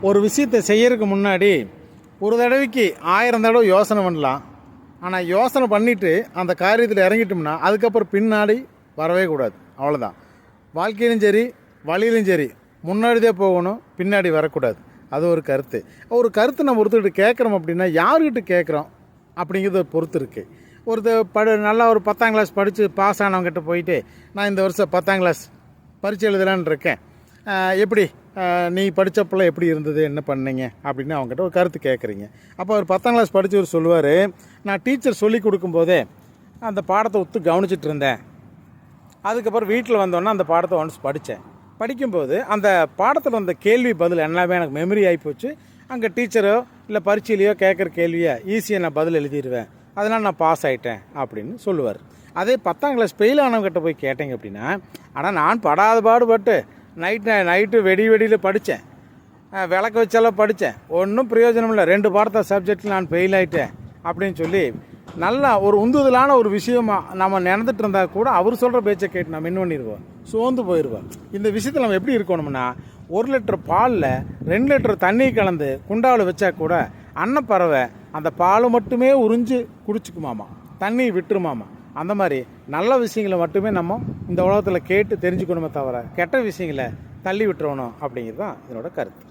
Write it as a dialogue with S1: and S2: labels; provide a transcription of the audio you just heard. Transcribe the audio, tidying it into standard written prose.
S1: ஒரு விஷயத்தை செய்யறதுக்கு முன்னாடி ஒரு தடவைக்கு 1000 தடவை யோசனை பண்ணலாம். ஆனால் யோசனை பண்ணிவிட்டு அந்த காரியத்தில் இறங்கிட்டோம்னா அதுக்கப்புறம் பின்னாடி வரவே கூடாது. அவ்வளோதான். வாழ்க்கையிலும் சரி வழியிலும் சரி முன்னாடிதான் போகணும், பின்னாடி வரக்கூடாது. அது ஒரு கருத்து. ஒரு கருத்து நம்ம ஒருத்தர்கிட்ட கேட்குறோம் அப்படின்னா யாருக்கிட்ட கேட்குறோம் அப்படிங்கிறத பொறுத்து இருக்குது. நல்லா ஒரு 10ஆம் கிளாஸ் படித்து பாஸ் ஆனவங்ககிட்ட போயிட்டு நான் இந்த வருஷம் 10ஆம் கிளாஸ் பரீட்சை எழுதலான்னு இருக்கேன், எப்படி நீ படித்தப்பெல்லாம் எப்படி இருந்தது, என்ன பண்ணீங்க அப்படின்னு அவங்ககிட்ட ஒரு கருத்து கேட்குறீங்க. அப்போ அவர் 10ஆம் கிளாஸ் படித்தவர் சொல்லுவார், நான் டீச்சர் சொல்லி கொடுக்கும்போதே அந்த பாடத்தை ஒத்து கவனிச்சிட்டு இருந்தேன். அதுக்கப்புறம் வீட்டில் வந்தோன்னே அந்த பாடத்தை ஒன்ஸ் படித்தேன். படிக்கும்போது அந்த பாடத்தில் வந்த கேள்வி பதில் எல்லாமே எனக்கு மெமரி ஆகிப்போச்சு. அங்கே டீச்சரோ இல்லை பரீட்சையிலையோ கேட்குற கேள்வியை ஈஸியாக நான் பதில் எழுதிடுவேன், அதனால் நான் பாஸ் ஆகிட்டேன் அப்படின்னு சொல்லுவார். அதே 10ஆம் கிளாஸ் ஃபெயில் ஆனவங்கிட்ட போய் கேட்டேங்க அப்படின்னா, ஆனால் நான் படாத பாடுபட்டு நைட்டு வெடியில் படித்தேன், விளக்க வச்செல்லாம் படித்தேன், ஒன்றும் பிரயோஜனம் இல்லை, 2 பாடத்தை சப்ஜெக்டில் நான் ஃபெயில் ஆகிட்டேன் அப்படின்னு சொல்லி நல்லா ஒரு உந்துதலான ஒரு விஷயமா நம்ம நினைந்துட்டு இருந்தால் கூட அவர் சொல்கிற பேச்சை கேட்டு நம்ம என்ன பண்ணிடுவோம், சோர்ந்து போயிடுவோம். இந்த விஷயத்தில் நம்ம எப்படி இருக்கணும்னா, 1 லிட்டர் பாலில் 2 லிட்டர் தண்ணி கலந்து குண்டாவில் வச்சா கூட அன்னப்பறவை அந்த பாலை மட்டுமே உறிஞ்சு குடிச்சுக்குமாமா, தண்ணி விட்டுருமாமா. அந்த மாதிரி நல்ல விஷயங்களை மட்டுமே நம்ம இந்த உலகத்தில் கேட்டு தெரிஞ்சுக்கணுமே தவிர கெட்ட விஷயங்களை தள்ளி விட்டுறணும் அப்படிங்கிறது தான் இதனோட கருத்து.